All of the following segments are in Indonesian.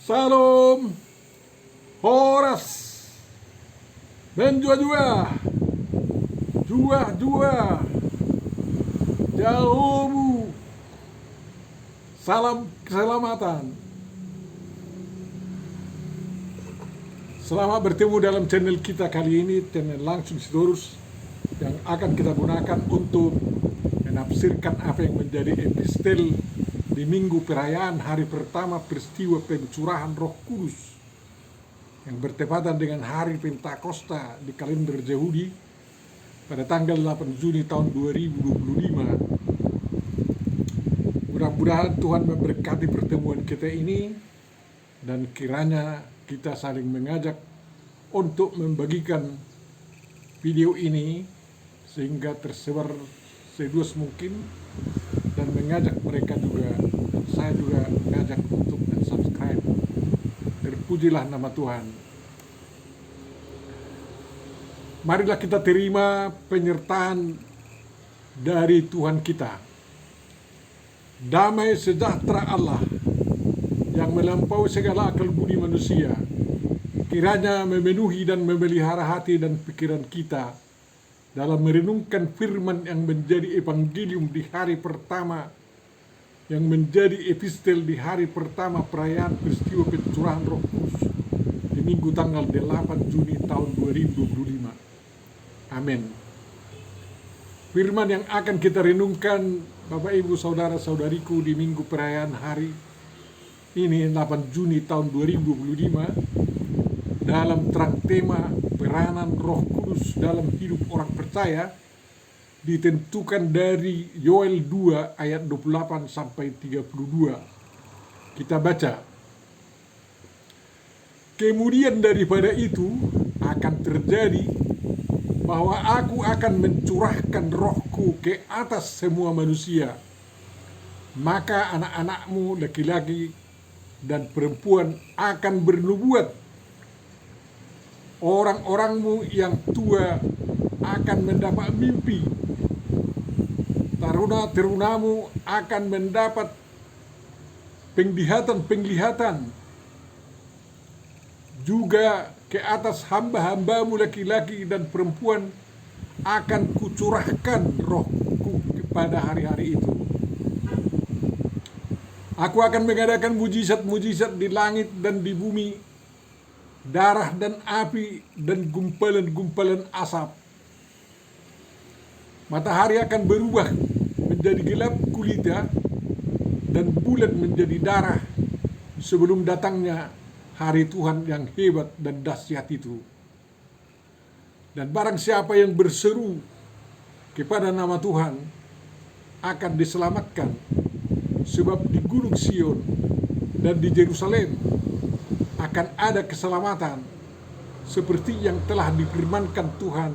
Salam, Horas, menjua-jua, jua-jua, jauhmu, salam keselamatan. Selamat bertemu dalam channel kita kali ini, channel Langsung Sitorus, yang akan kita gunakan untuk menafsirkan apa yang menjadi epistel di minggu perayaan hari pertama peristiwa pencurahan Roh Kudus yang bertepatan dengan hari Pentakosta di kalender Yahudi pada tanggal 8 Juni tahun 2025. Mudah-mudahan Tuhan memberkati pertemuan kita ini, dan kiranya kita saling mengajak untuk membagikan video ini sehingga tersebar seluas mungkin, dan mengajak mereka juga, dan saya juga mengajak untuk subscribe. Terpujilah nama Tuhan. Marilah kita terima penyertaan dari Tuhan kita. Damai sejahtera Allah yang melampaui segala akal budi manusia, kiranya memenuhi dan memelihara hati dan pikiran kita dalam merenungkan firman yang menjadi evangelium di hari pertama, yang menjadi epistel di hari pertama perayaan peristiwa pencurahan Roh Kudus di minggu tanggal 8 Juni tahun 2025. Amin. Firman yang akan kita renungkan, Bapak Ibu Saudara-saudariku, di minggu perayaan hari ini 8 Juni tahun 2025, dalam terang tema peranan Roh Kudus dalam hidup orang percaya, ditentukan dari Yoel 2 ayat 28 sampai 32. Kita baca. Kemudian daripada itu akan terjadi bahwa aku akan mencurahkan rohku ke atas semua manusia. Maka anak-anakmu laki-laki dan perempuan akan bernubuat. Orang-orangmu yang tua akan mendapat mimpi. Taruna-tarunamu akan mendapat penglihatan-penglihatan. Juga ke atas hamba-hambamu laki-laki dan perempuan akan kucurahkan rohku pada hari-hari itu. Aku akan mengadakan mujizat-mujizat di langit dan di bumi, darah dan api dan gumpalan-gumpalan asap. Matahari akan berubah menjadi gelap kulita dan bulan menjadi darah sebelum datangnya hari Tuhan yang hebat dan dahsyat itu. Dan barang siapa yang berseru kepada nama Tuhan akan diselamatkan, sebab di Gunung Sion dan di Yerusalem akan ada keselamatan seperti yang telah difirmankan Tuhan,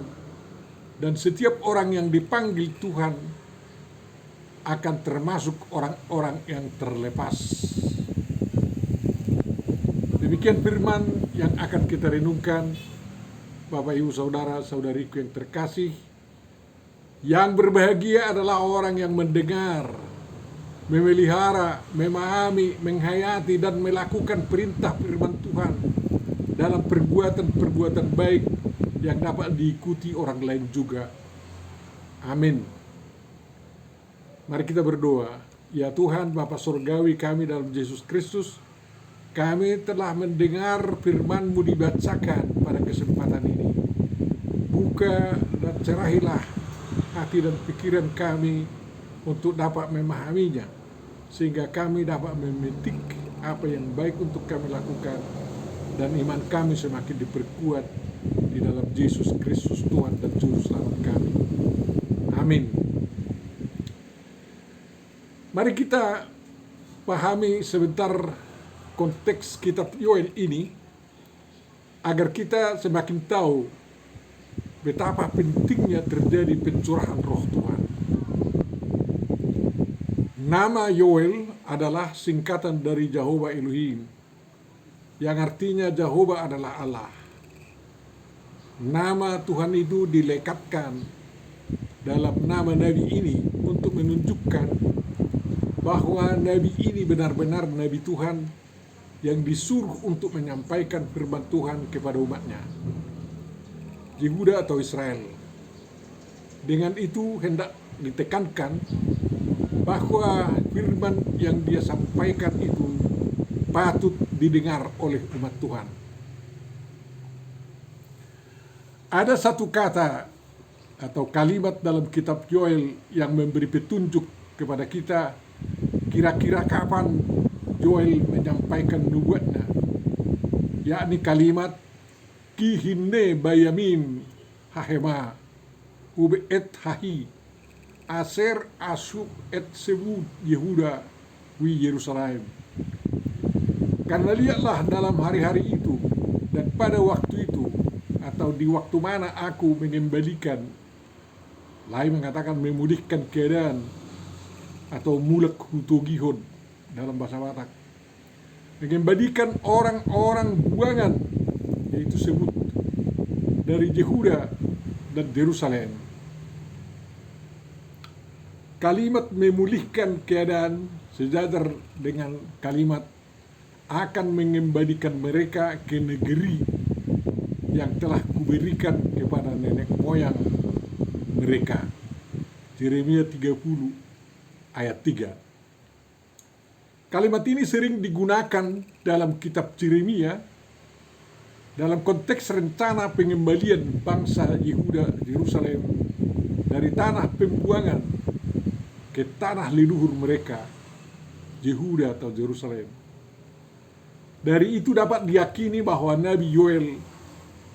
dan setiap orang yang dipanggil Tuhan akan termasuk orang-orang yang terlepas. Demikian firman yang akan kita renungkan, Bapak Ibu Saudara-saudariku yang terkasih. Yang berbahagia adalah orang yang mendengar, memelihara, memahami, menghayati, dan melakukan perintah firman Tuhan dalam perbuatan-perbuatan baik yang dapat diikuti orang lain juga. Amin. Mari kita berdoa. Ya Tuhan, Bapa Surgawi kami dalam Yesus Kristus, kami telah mendengar firman-Mu dibacakan pada kesempatan ini. Buka dan cerahilah hati dan pikiran kami untuk dapat memahaminya, sehingga kami dapat memetik apa yang baik untuk kami lakukan, dan iman kami semakin diperkuat di dalam Yesus Kristus Tuhan dan Juru Selamat kami. Amin. Mari kita pahami sebentar konteks kitab Yoel ini, agar kita semakin tahu betapa pentingnya terjadi pencurahan roh Tuhan. Nama Yoel adalah singkatan dari Jehovah Elohim, yang artinya Jehovah adalah Allah. Nama Tuhan itu dilekatkan dalam nama Nabi ini untuk menunjukkan bahwa Nabi ini benar-benar Nabi Tuhan yang disuruh untuk menyampaikan firman Tuhan kepada umatnya, Yehuda atau Israel. Dengan itu hendak ditekankan bahwa firman yang dia sampaikan itu patut didengar oleh umat Tuhan. Ada satu kata atau kalimat dalam kitab Yoel yang memberi petunjuk kepada kita kira-kira kapan Yoel menyampaikan nubuatnya, yakni kalimat ki hinne bayamin hahema ube et hahi aser asuk et sebut Yehuda wi Yerusalem. Karena lihatlah dalam hari-hari itu dan pada waktu itu, atau di waktu mana aku mengembalikan, lain mengatakan memulihkan keadaan, atau mulak hutogihon dalam bahasa Batak, mengembalikan orang-orang buangan, yaitu sebut dari Yehuda dan Yerusalem. Kalimat memulihkan keadaan sejajar dengan kalimat akan mengembalikan mereka ke negeri yang telah kuberikan kepada nenek moyang mereka. Yeremia 30 ayat 3. Kalimat ini sering digunakan dalam kitab Yeremia dalam konteks rencana pengembalian bangsa Yehuda Yerusalem dari tanah pembuangan ke tanah leluhur mereka, Yehuda atau Yerusalem. Dari itu dapat diyakini bahwa Nabi Yoel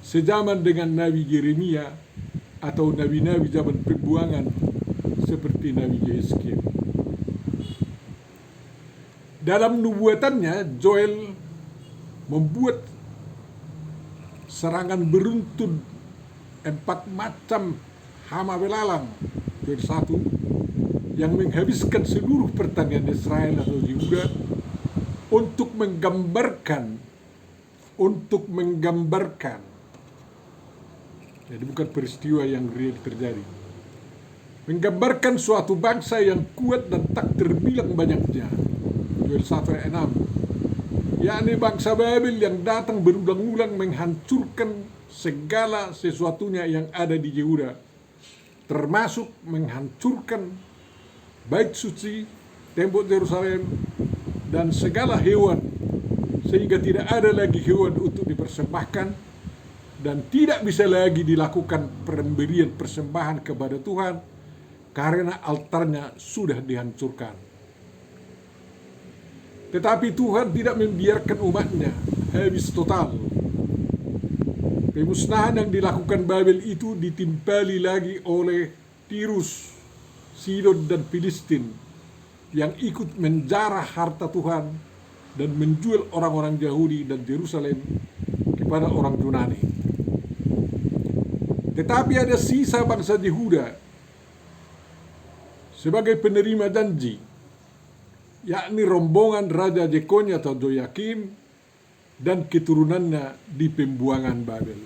sejaman dengan Nabi Yeremia atau nabi-nabi zaman pembuangan seperti Nabi Yesaya. Dalam nubuatannya, Yoel membuat serangan beruntun 4 macam hama belalang, Yoel 1, yang menghabiskan seluruh pertanian Israel atau Yehuda untuk menggambarkan, jadi bukan peristiwa yang real terjadi, menggambarkan suatu bangsa yang kuat dan tak terbilang banyaknya, Yoel 1 ayat 6, yakni bangsa Babel yang datang berulang-ulang menghancurkan segala sesuatunya yang ada di Yehuda, termasuk menghancurkan bait suci, tembok Yerusalem, dan segala hewan, sehingga tidak ada lagi hewan untuk dipersembahkan dan tidak bisa lagi dilakukan pemberian persembahan kepada Tuhan karena altarnya sudah dihancurkan. Tetapi Tuhan tidak membiarkan umatnya habis total. Pemusnahan yang dilakukan Babel itu ditimpali lagi oleh Tirus, Sidon, dan Filistin yang ikut menjarah harta Tuhan dan menjual orang-orang Yahudi dan Yerusalem kepada orang Yunani. Tetapi ada sisa bangsa Yehuda sebagai penerima janji, yakni rombongan Raja Jekonya atau Joyakim dan keturunannya di pembuangan Babel.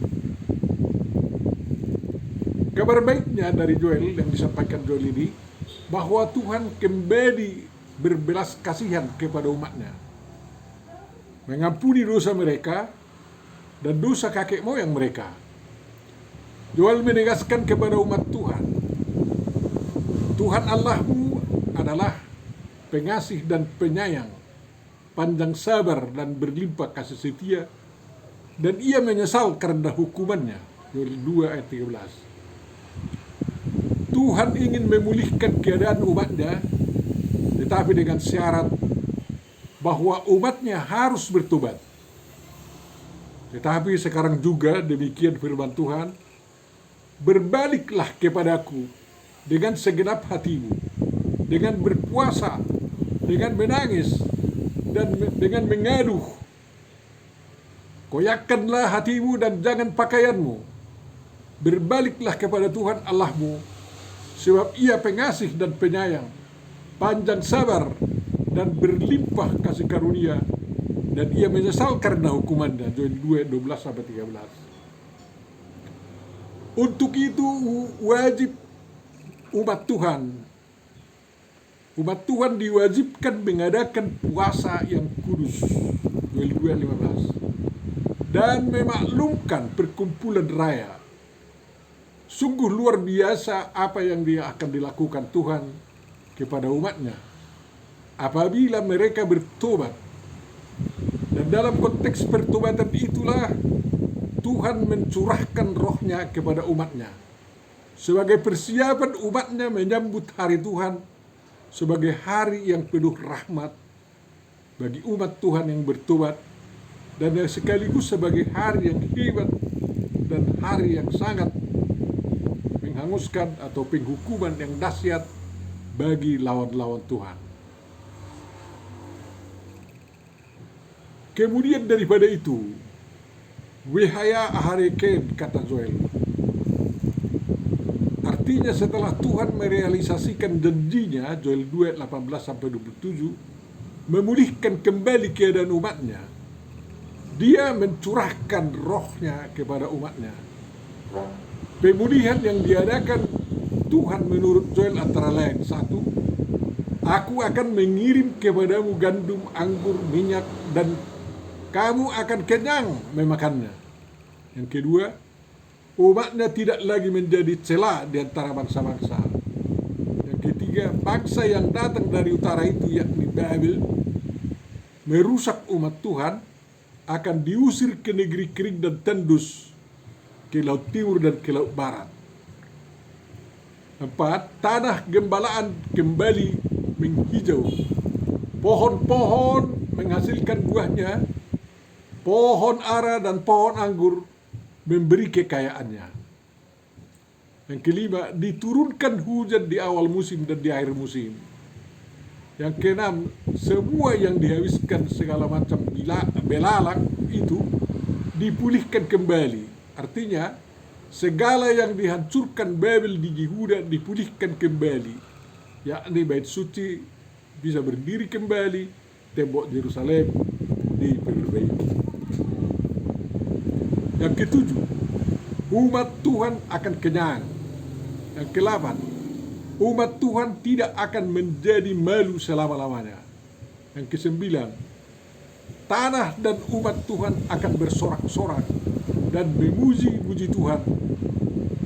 Kabar baiknya dari Yoel yang disampaikan Yoel ini, bahwa Tuhan kembali berbelas kasihan kepada umatnya, mengampuni dosa mereka dan dosa kakek moyang mereka. Yoel menegaskan kepada umat Tuhan, Tuhan Allahmu adalah pengasih dan penyayang, panjang sabar dan berlimpah kasih setia, dan ia menyesal karena hukumannya. Yoel 2 ayat 13. Tuhan ingin memulihkan keadaan umatnya, tetapi dengan syarat bahwa umatnya harus bertobat. Tetapi sekarang juga demikian firman Tuhan, berbaliklah kepadaku dengan segenap hatimu, dengan berpuasa, dengan menangis, dan dengan mengaduh. Koyakkanlah hatimu dan jangan pakaianmu. Berbaliklah kepada Tuhan Allahmu, sebab ia pengasih dan penyayang, panjang sabar dan berlimpah kasih karunia, dan ia menyesal karena hukumannya. Yoel 2:12-13. Untuk itu wajib umat Tuhan diwajibkan mengadakan puasa yang kudus. Yoel 2 ayat 15. Dan memaklumkan perkumpulan raya. Sungguh luar biasa apa yang dia akan dilakukan Tuhan kepada umatnya apabila mereka bertobat. Dan dalam konteks pertobatan itulah Tuhan mencurahkan rohnya kepada umatnya sebagai persiapan umatnya menyambut hari Tuhan sebagai hari yang penuh rahmat bagi umat Tuhan yang bertobat, dan yang sekaligus sebagai hari yang hebat dan hari yang sangat menghanguskan atau penghukuman yang dahsyat bagi lawan-lawan Tuhan. Kemudian daripada itu, wihaya ahariken, kata Joel. Artinya setelah Tuhan merealisasikan janjinya, Joel 2 ayat 18-27, memulihkan kembali keadaan umatnya, dia mencurahkan rohnya kepada umatnya. Pemulihan yang diadakan Tuhan menurut Joel antara lain: 1, aku akan mengirim kepadamu gandum, anggur, minyak, dan kamu akan kenyang memakannya. Yang kedua, umatnya tidak lagi menjadi cela di antara bangsa-bangsa. Yang ketiga, bangsa yang datang dari utara itu, yakni Babel, merusak umat Tuhan, akan diusir ke negeri kering dan tandus, ke laut timur dan ke laut barat. 4, tanah gembalaan kembali menghijau, pohon-pohon menghasilkan buahnya, pohon ara dan pohon anggur memberi kekayaannya. Yang kelima, diturunkan hujan di awal musim dan di akhir musim. Yang keenam, semua yang dihabiskan segala macam belalang itu dipulihkan kembali. Artinya, segala yang dihancurkan Babel di Yehuda dipulihkan kembali, yakni bait suci bisa berdiri kembali, tembok Yerusalem diperbaiki. Yang ketujuh, umat Tuhan akan kenyang. Yang ke-8, umat Tuhan tidak akan menjadi malu selama-lamanya. Yang ke-9, tanah dan umat Tuhan akan bersorak-sorak dan memuji-muji Tuhan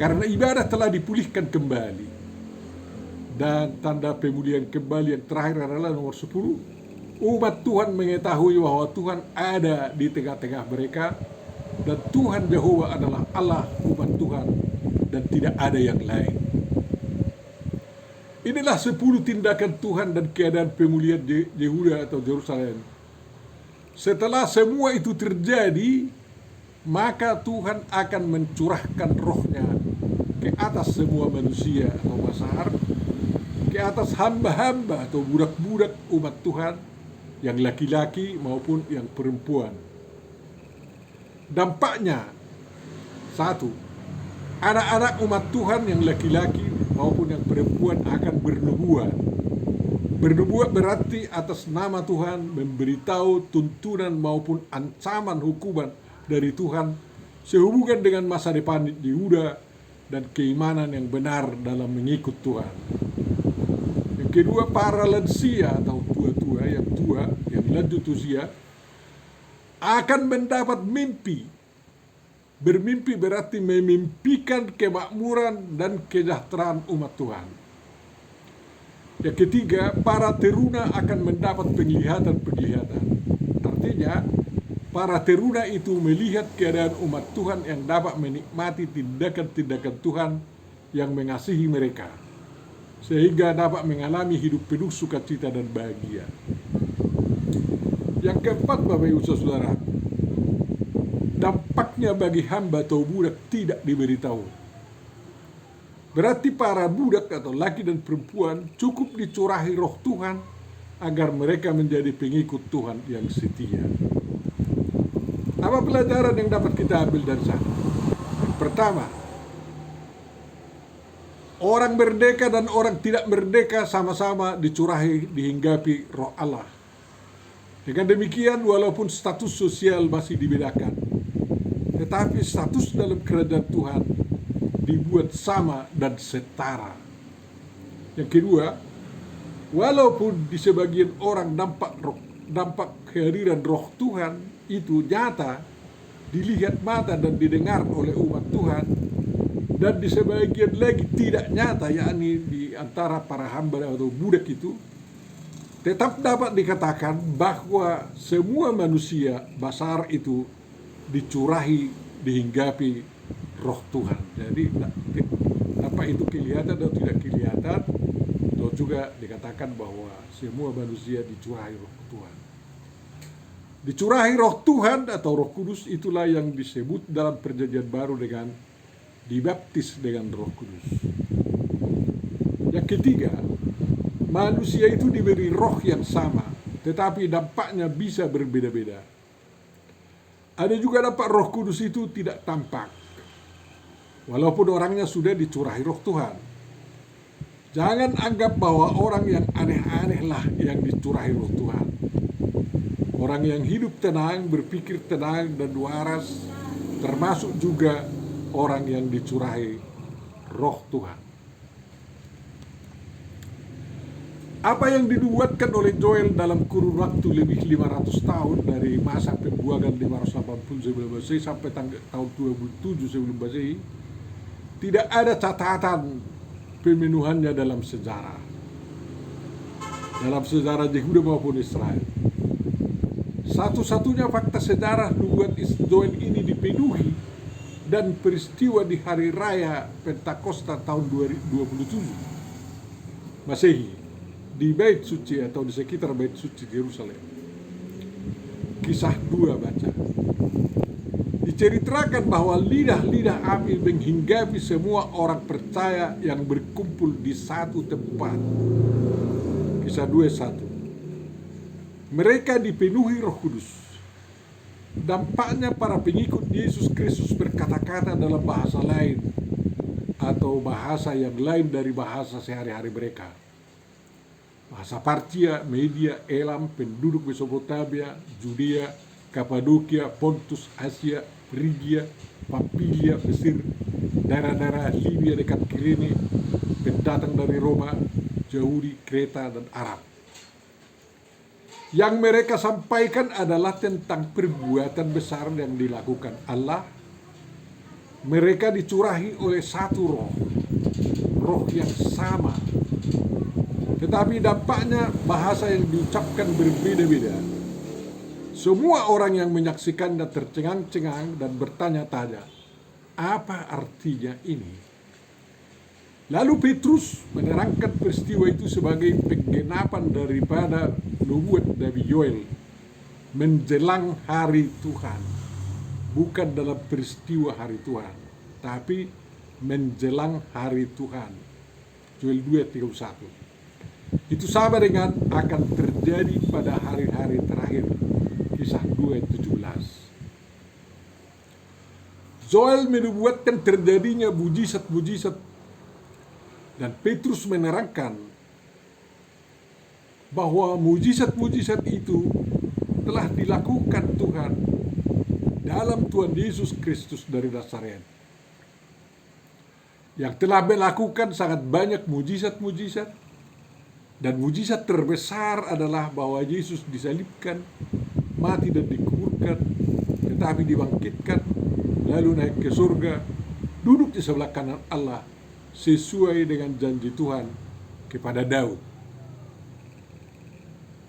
karena ibadah telah dipulihkan kembali. Dan tanda pemulihan kembali yang terakhir adalah nomor 10, umat Tuhan mengetahui bahwa Tuhan ada di tengah-tengah mereka, dan Tuhan Yehova adalah Allah umat Tuhan dan tidak ada yang lain. Inilah 10 tindakan Tuhan dan keadaan pemulihan Yehuda atau Yerusalem. Setelah semua itu terjadi, maka Tuhan akan mencurahkan rohnya ke atas semua manusia atau masyar, ke atas hamba-hamba atau budak-budak umat Tuhan, yang laki-laki maupun yang perempuan. Dampaknya, 1, anak-anak umat Tuhan yang laki-laki maupun yang perempuan akan bernubuat. Bernubuat berarti atas nama Tuhan memberitahu tuntunan maupun ancaman hukuman dari Tuhan sehubungan dengan masa depan Yehuda dan keimanan yang benar dalam mengikut Tuhan. Yang kedua, para lansia atau tua-tua yang lanjut usia akan mendapat mimpi. Bermimpi berarti memimpikan kemakmuran dan kesejahteraan umat Tuhan. Yang ketiga, para teruna akan mendapat penglihatan-penglihatan. Artinya, para teruna itu melihat keadaan umat Tuhan yang dapat menikmati tindakan-tindakan Tuhan yang mengasihi mereka, sehingga dapat mengalami hidup penuh sukacita dan bahagia. Yang keempat, Bapak Ibu Saudara, dampaknya bagi hamba atau budak tidak diberitahu. Berarti para budak atau laki dan perempuan cukup dicurahi roh Tuhan agar mereka menjadi pengikut Tuhan yang setia. Apa pelajaran yang dapat kita ambil dari sana? Yang pertama, orang merdeka dan orang tidak merdeka sama-sama dicurahi, dihinggapi roh Allah. Dengan demikian, walaupun status sosial masih dibedakan, tetapi status dalam kerajaan Tuhan dibuat sama dan setara. Yang kedua, walaupun di sebagian orang nampak roh dampak kehadiran roh Tuhan itu nyata, dilihat mata dan didengar oleh umat Tuhan, dan di sebagian lagi tidak nyata, yakni di antara para hamba atau budak itu, tetap dapat dikatakan bahwa semua manusia basar itu dicurahi, dihinggapi roh Tuhan. Jadi apa itu kelihatan atau tidak kelihatan, atau juga dikatakan bahwa semua manusia dicurahi roh Tuhan. Dicurahi roh Tuhan atau Roh Kudus itulah yang disebut dalam Perjanjian Baru dengan dibaptis dengan Roh Kudus. Yang ketiga, manusia itu diberi roh yang sama, tetapi dampaknya bisa berbeda-beda. Ada juga dampak Roh Kudus itu tidak tampak, walaupun orangnya sudah dicurahi roh Tuhan. Jangan anggap bahwa orang yang aneh-aneh lah yang dicurahi roh Tuhan. Orang yang hidup tenang, berpikir tenang dan waras, termasuk juga orang yang dicurahi roh Tuhan. Apa yang dinubuatkan oleh Joel dalam kurun waktu lebih 500 tahun, dari masa pembuangan 580 sebelum Masehi sampai tahun 27 sebelum Masehi, tidak ada catatan pemenuhannya dalam sejarah Yehuda maupun Israel. Satu-satunya fakta sejarah nubuat Joel ini dipenuhi dan peristiwa di hari raya Pentakosta tahun 2027 Masehi di Bait Suci atau di sekitar Bait Suci Yerusalem. Kisah 2 baca. Diceritakan bahwa lidah-lidah api menghinggapi semua orang percaya yang berkumpul di satu tempat. Kisah 2:1. Mereka dipenuhi Roh Kudus. Dampaknya para pengikut Yesus Kristus berkata-kata dalam bahasa lain atau bahasa yang lain dari bahasa sehari-hari mereka. Bahasa Partia, Media, Elam, penduduk Mesopotamia, Judea, Kapadokia, Pontus, Asia, Frigia, Pamfilia, Mesir, daerah-daerah Libya dekat Kirene, pendatang dari Roma, Yahudi, Kreta, dan Arab. Yang mereka sampaikan adalah tentang perbuatan besar yang dilakukan Allah. Mereka dicurahi oleh satu roh yang sama. Tetapi dampaknya bahasa yang diucapkan berbeda-beda. Semua orang yang menyaksikannya tercengang-cengang dan bertanya-tanya, apa artinya ini? Lalu Petrus menerangkan peristiwa itu sebagai penggenapan daripada nubuat Nabi Yoel menjelang hari Tuhan. Bukan dalam peristiwa hari Tuhan, tapi menjelang hari Tuhan. Yoel 2:31. Itu sama dengan akan terjadi pada hari-hari terakhir. Kisah 2:17. Joel menubuatkan terjadinya mujizat-mujizat, dan Petrus menerangkan bahwa mujizat-mujizat itu telah dilakukan Tuhan dalam Tuhan Yesus Kristus dari Nazaret, yang telah melakukan sangat banyak mujizat-mujizat. Dan mujizat terbesar adalah bahwa Yesus disalibkan, mati dan dikuburkan, tetapi dibangkitkan, lalu naik ke surga, duduk di sebelah kanan Allah, sesuai dengan janji Tuhan kepada Daud.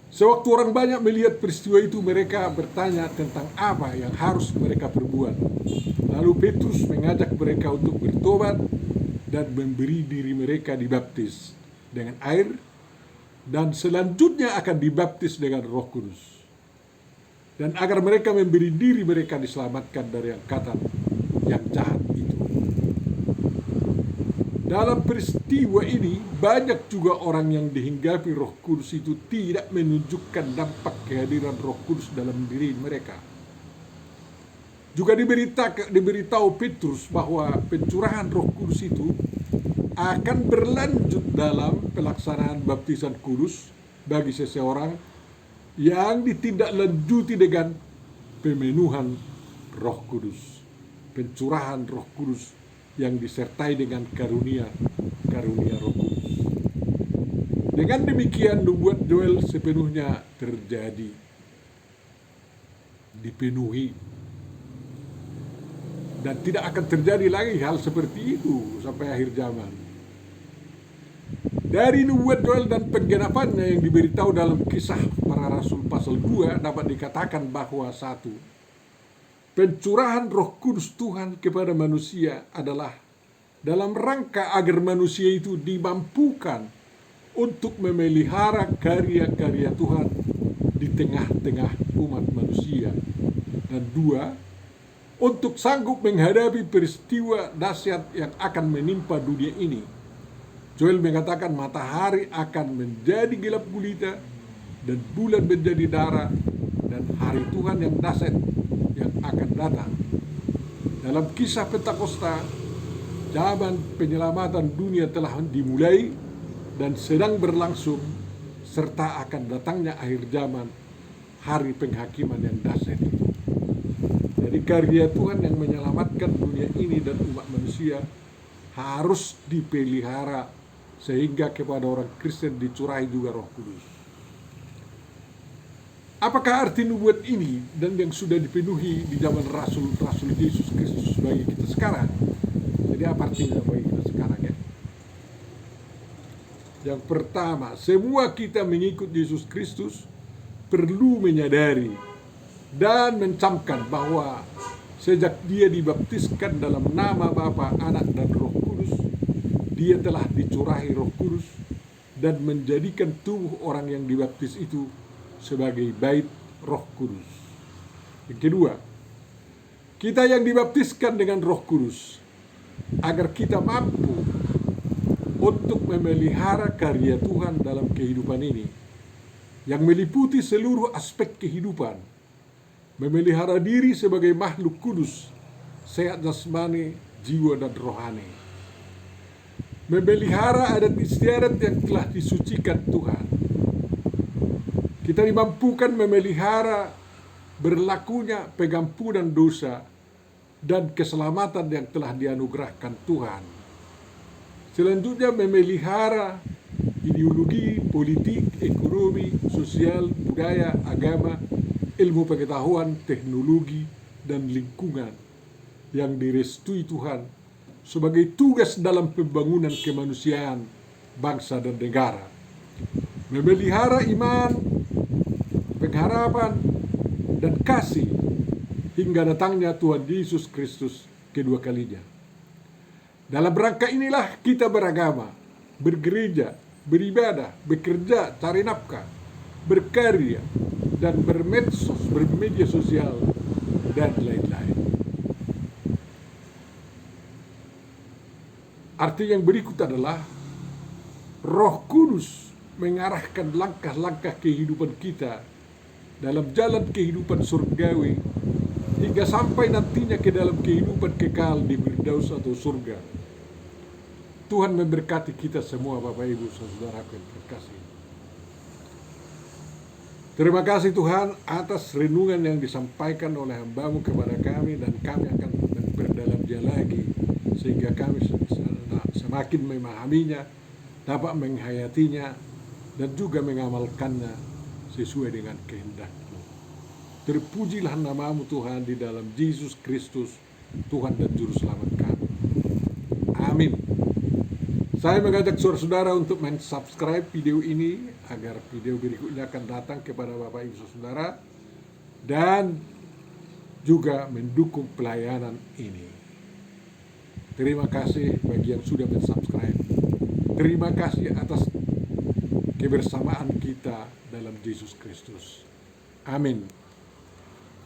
Sewaktu orang banyak melihat peristiwa itu, mereka bertanya tentang apa yang harus mereka perbuat. Lalu Petrus mengajak mereka untuk bertobat dan memberi diri mereka dibaptis dengan air, dan selanjutnya akan dibaptis dengan Roh Kudus. Dan agar mereka memberi diri mereka diselamatkan dari angkatan yang jahat itu. Dalam peristiwa ini, banyak juga orang yang dihinggapi Roh Kudus itu tidak menunjukkan dampak kehadiran Roh Kudus dalam diri mereka. Juga diberitahu Petrus bahwa pencurahan Roh Kudus itu akan berlanjut dalam pelaksanaan baptisan kudus bagi seseorang yang ditindaklanjuti dengan pemenuhan Roh Kudus, pencurahan Roh Kudus yang disertai dengan karunia Roh Kudus. Dengan demikian nubuat Joel sepenuhnya terjadi. dipenuhi. Dan tidak akan terjadi lagi hal seperti itu sampai akhir zaman. Dari nubuat Joel dan penggenapannya yang diberitahu dalam Kisah Para Rasul pasal 2 dapat dikatakan bahwa satu, pencurahan Roh Kudus Tuhan kepada manusia adalah dalam rangka agar manusia itu dimampukan untuk memelihara karya-karya Tuhan di tengah-tengah umat manusia. Dan dua, untuk sanggup menghadapi peristiwa dahsyat yang akan menimpa dunia ini. Joel mengatakan matahari akan menjadi gelap gulita dan bulan menjadi darah dan hari Tuhan yang dahsyat yang akan datang. Dalam kisah Pentakosta, zaman penyelamatan dunia telah dimulai dan sedang berlangsung, serta akan datangnya akhir zaman, hari penghakiman yang dahsyat itu. Jadi karya Tuhan yang menyelamatkan dunia ini dan umat manusia harus dipelihara sehingga kepada orang Kristen dicurahi juga Roh Kudus. Apakah arti nubuat ini dan yang sudah dipenuhi di zaman Rasul Yesus Kristus bagi kita sekarang? Jadi apa artinya bagi kita sekarang ya? Yang pertama, semua kita mengikut Yesus Kristus perlu menyadari dan mencamkan bahwa sejak dia dibaptiskan dalam nama Bapa, Anak, dan Roh Kudus, dia telah dicurahi Roh Kudus dan menjadikan tubuh orang yang dibaptis itu sebagai bait Roh Kudus. Yang kedua, kita yang dibaptiskan dengan Roh Kudus agar kita mampu untuk memelihara karya Tuhan dalam kehidupan ini yang meliputi seluruh aspek kehidupan, memelihara diri sebagai makhluk kudus, sehat jasmani, jiwa, dan rohani, memelihara adat istiadat yang telah disucikan Tuhan. Kita dimampukan memelihara berlakunya pengampunan dosa dan keselamatan yang telah dianugerahkan Tuhan. Selanjutnya memelihara ideologi, politik, ekonomi, sosial, budaya, agama, ilmu pengetahuan, teknologi, dan lingkungan yang direstui Tuhan sebagai tugas dalam pembangunan kemanusiaan bangsa dan negara. Memelihara iman, pengharapan, dan kasih hingga datangnya Tuhan Yesus Kristus kedua kalinya. Dalam rangka inilah kita beragama, bergereja, beribadah, bekerja, cari nafkah, berkarya, dan bermedsos, bermedia sosial, dan lain-lain. Arti yang berikut adalah Roh Kudus mengarahkan langkah-langkah kehidupan kita dalam jalan kehidupan surgawi hingga sampai nantinya ke dalam kehidupan kekal di Firdaus atau surga. Tuhan memberkati kita semua, Bapak Ibu Saudaraku yang terkasih. Terima kasih Tuhan atas renungan yang disampaikan oleh hamba-Mu kepada kami, dan kami akan berdalam dia lagi sehingga kami semakin memahaminya, dapat menghayatinya, dan juga mengamalkannya sesuai dengan kehendak-Mu. Terpujilah nama-Mu Tuhan di dalam Yesus Kristus, Tuhan dan Juru Selamat kami. Amin. Saya mengajak saudara-saudara untuk men-subscribe video ini agar video berikutnya akan datang kepada Bapak Ibu Saudara dan juga mendukung pelayanan ini. Terima kasih bagi yang sudah men-subscribe. Terima kasih atas kebersamaan kita dalam Yesus Kristus. Amin.